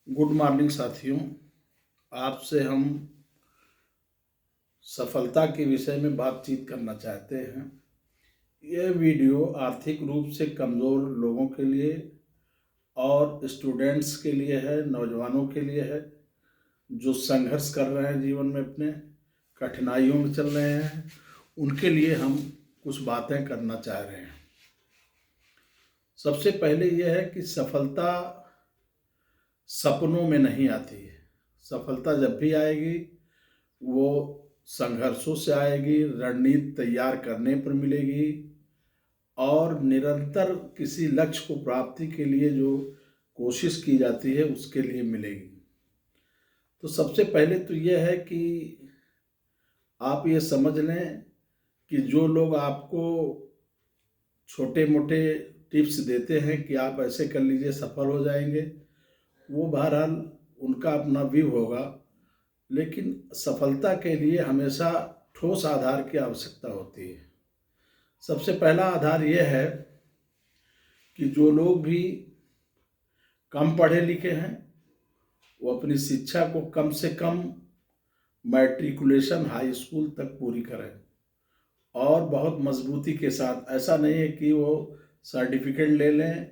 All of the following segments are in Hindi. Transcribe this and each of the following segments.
गुड मॉर्निंग साथियों। आपसे हम सफलता के विषय में बातचीत करना चाहते हैं। यह वीडियो आर्थिक रूप से कमज़ोर लोगों के लिए और स्टूडेंट्स के लिए है, नौजवानों के लिए है जो संघर्ष कर रहे हैं, जीवन में अपने कठिनाइयों में चल रहे हैं। उनके लिए हम कुछ बातें करना चाह रहे हैं। सबसे पहले यह है कि सफलता सपनों में नहीं आती है। सफलता जब भी आएगी वो संघर्षों से आएगी, रणनीति तैयार करने पर मिलेगी और निरंतर किसी लक्ष्य को प्राप्ति के लिए जो कोशिश की जाती है उसके लिए मिलेगी। तो सबसे पहले तो यह है कि आप ये समझ लें कि जो लोग आपको छोटे मोटे टिप्स देते हैं कि आप ऐसे कर लीजिए सफल हो जाएंगे, वो बहरहाल उनका अपना व्यू होगा, लेकिन सफलता के लिए हमेशा ठोस आधार की आवश्यकता होती है। सबसे पहला आधार यह है कि जो लोग भी कम पढ़े लिखे हैं वो अपनी शिक्षा को कम से कम मैट्रिकुलेशन हाई स्कूल तक पूरी करें और बहुत मजबूती के साथ। ऐसा नहीं है कि वो सर्टिफिकेट ले लें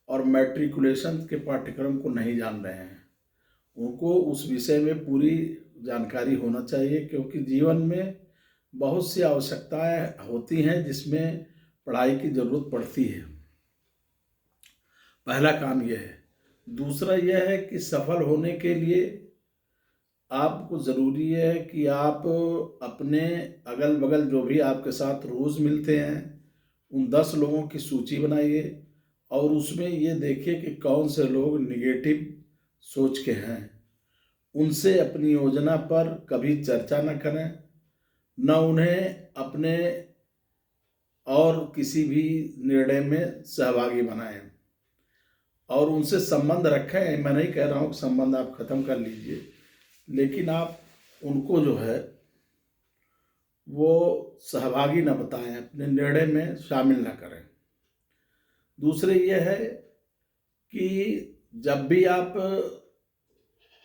और मैट्रिकुलेशन के पाठ्यक्रम को नहीं जान रहे हैं। उनको उस विषय में पूरी जानकारी होना चाहिए, क्योंकि जीवन में बहुत सी आवश्यकताएं होती हैं जिसमें पढ़ाई की ज़रूरत पड़ती है। पहला काम यह है। दूसरा यह है कि सफल होने के लिए आपको ज़रूरी है कि आप अपने अगल बगल जो भी आपके साथ रोज़ मिलते हैं उन 10 लोगों की सूची बनाइए और उसमें ये देखिए कि कौन से लोग निगेटिव सोच के हैं। उनसे अपनी योजना पर कभी चर्चा न करें, न उन्हें अपने और किसी भी निर्णय में सहभागी बनाएं और उनसे संबंध रखें। मैं नहीं कह रहा हूँ कि संबंध आप ख़त्म कर लीजिए, लेकिन आप उनको जो है वो सहभागी न बताएं, अपने निर्णय में शामिल न करें। दूसरे ये है कि जब भी आप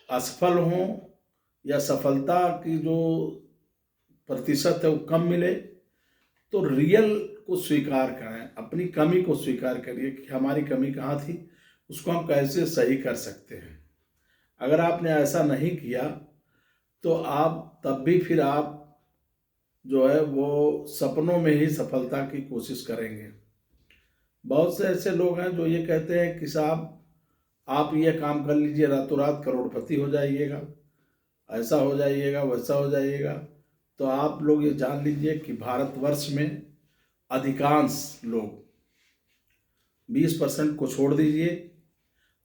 असफल हों या सफलता की जो प्रतिशत है वो कम मिले तो रियल को स्वीकार करें, अपनी कमी को स्वीकार करिए कि हमारी कमी कहाँ थी, उसको हम कैसे सही कर सकते हैं। अगर आपने ऐसा नहीं किया तो आप तब भी फिर आप जो है वो सपनों में ही सफलता की कोशिश करेंगे। बहुत से ऐसे लोग हैं जो ये कहते हैं कि साहब आप ये काम कर लीजिए, रातों रात करोड़पति हो जाइएगा, ऐसा हो जाइएगा, वैसा हो जाइएगा। तो आप लोग ये जान लीजिए कि भारतवर्ष में अधिकांश लोग 20% को छोड़ दीजिए,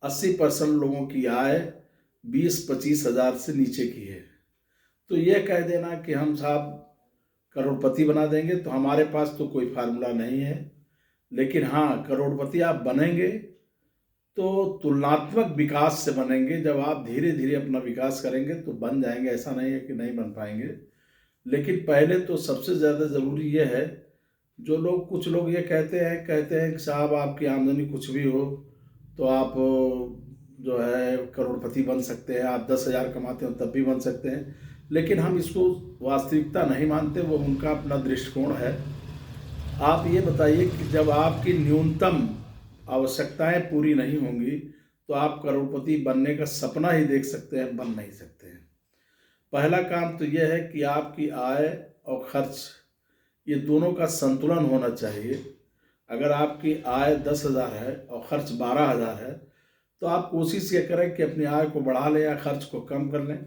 80% लोगों की आय 20-25 हज़ार से नीचे की है। तो ये कह देना कि हम साहब करोड़पति बना देंगे, तो हमारे पास तो कोई फार्मूला नहीं है। लेकिन हाँ, करोड़पति आप बनेंगे तो तुलनात्मक विकास से बनेंगे। जब आप धीरे धीरे अपना विकास करेंगे तो बन जाएंगे, ऐसा नहीं है कि नहीं बन पाएंगे। लेकिन पहले तो सबसे ज़्यादा ज़रूरी ये है, जो लोग कुछ लोग ये कहते हैं कि साहब आपकी आमदनी कुछ भी हो तो आप जो है करोड़पति बन सकते हैं, आप 10,000 कमाते हो तब भी बन सकते हैं। लेकिन हम इसको वास्तविकता नहीं मानते, वो उनका अपना दृष्टिकोण है। आप ये बताइए कि जब आपकी न्यूनतम आवश्यकताएं पूरी नहीं होंगी तो आप करोड़पति बनने का सपना ही देख सकते हैं, बन नहीं सकते हैं। पहला काम तो यह है कि आपकी आय और खर्च ये दोनों का संतुलन होना चाहिए। अगर आपकी आय 10,000 है और खर्च 12,000 है तो आप कोशिश ये करें कि अपनी आय को बढ़ा लें या खर्च को कम कर लें।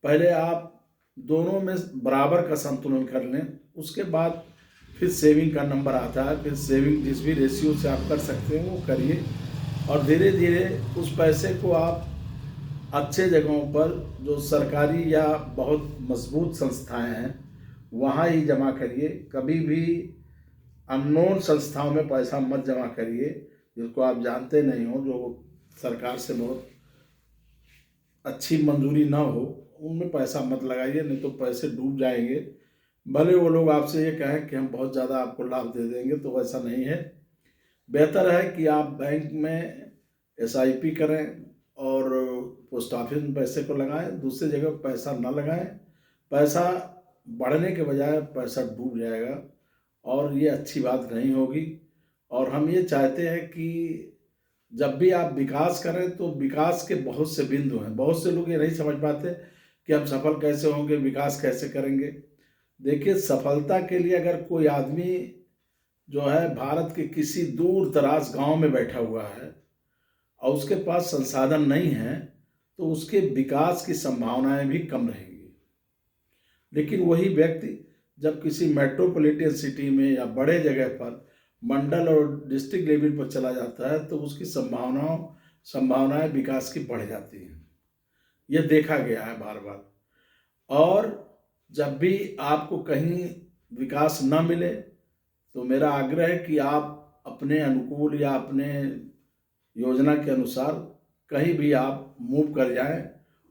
पहले आप दोनों में बराबर का संतुलन कर लें, उसके बाद फिर सेविंग का नंबर आता है। फिर सेविंग जिस भी रेशियो से आप कर सकते हैं वो करिए और धीरे धीरे उस पैसे को आप अच्छे जगहों पर, जो सरकारी या बहुत मजबूत संस्थाएं हैं, वहाँ ही जमा करिए। कभी भी अननोन संस्थाओं में पैसा मत जमा करिए जिसको आप जानते नहीं हो, जो सरकार से बहुत अच्छी मंजूरी ना हो, उनमें पैसा मत लगाइए, नहीं तो पैसे डूब जाएंगे। भले वो लोग आपसे ये कहें कि हम बहुत ज़्यादा आपको लाभ दे देंगे, तो वैसा नहीं है। बेहतर है कि आप बैंक में SIP करें और पोस्ट ऑफिस में पैसे को लगाएं, दूसरी जगह पैसा ना लगाएं। पैसा बढ़ने के बजाय पैसा डूब जाएगा और ये अच्छी बात नहीं होगी। और हम ये चाहते हैं कि जब भी आप विकास करें तो विकास के बहुत से बिंदु हैं। बहुत से लोग ये नहीं समझ पाते कि हम सफल कैसे होंगे, विकास कैसे करेंगे। देखिए, सफलता के लिए अगर कोई आदमी जो है भारत के किसी दूर दराज गांव में बैठा हुआ है और उसके पास संसाधन नहीं है, तो उसके विकास की संभावनाएं भी कम रहेंगी। लेकिन वही व्यक्ति जब किसी मेट्रोपॉलिटन सिटी में या बड़े जगह पर मंडल और डिस्ट्रिक्ट लेवल पर चला जाता है तो उसकी संभावनाएं विकास की बढ़ जाती हैं। यह देखा गया है बार बार। और जब भी आपको कहीं विकास न मिले तो मेरा आग्रह है कि आप अपने अनुकूल या अपने योजना के अनुसार कहीं भी आप मूव कर जाएं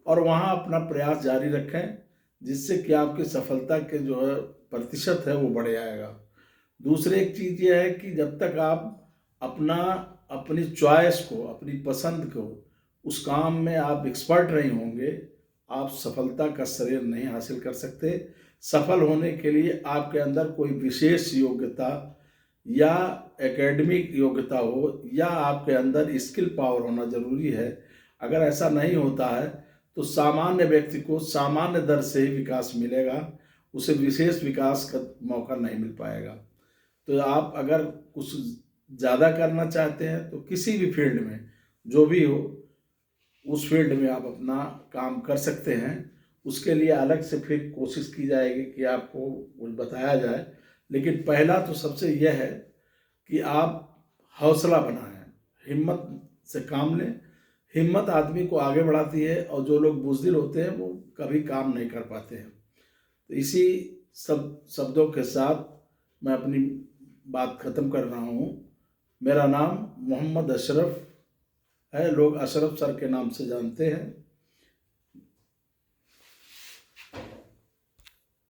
और वहाँ अपना प्रयास जारी रखें, जिससे कि आपकी सफलता के जो है प्रतिशत है वो बढ़ जाएगा। दूसरी एक चीज़ ये है कि जब तक आप अपनी चॉइस को, अपनी पसंद को, उस काम में आप एक्सपर्ट नहीं होंगे, आप सफलता का श्रेय नहीं हासिल कर सकते। सफल होने के लिए आपके अंदर कोई विशेष योग्यता या एकेडमिक योग्यता हो या आपके अंदर स्किल पावर होना जरूरी है। अगर ऐसा नहीं होता है तो सामान्य व्यक्ति को सामान्य दर से ही विकास मिलेगा, उसे विशेष विकास का मौका नहीं मिल पाएगा। तो आप अगर कुछ ज़्यादा करना चाहते हैं तो किसी भी फील्ड में, जो भी हो, उस फील्ड में आप अपना काम कर सकते हैं। उसके लिए अलग से फिर कोशिश की जाएगी कि आपको कुछ बताया जाए। लेकिन पहला तो सबसे यह है कि आप हौसला बनाएं, हिम्मत से काम लें। हिम्मत आदमी को आगे बढ़ाती है और जो लोग बुज़दिल होते हैं वो कभी काम नहीं कर पाते हैं। तो इसी सब शब्दों के साथ मैं अपनी बात ख़त्म कर रहा हूँ। मेरा नाम मोहम्मद अशरफ है, लोग अशरफ सर के नाम से जानते हैं।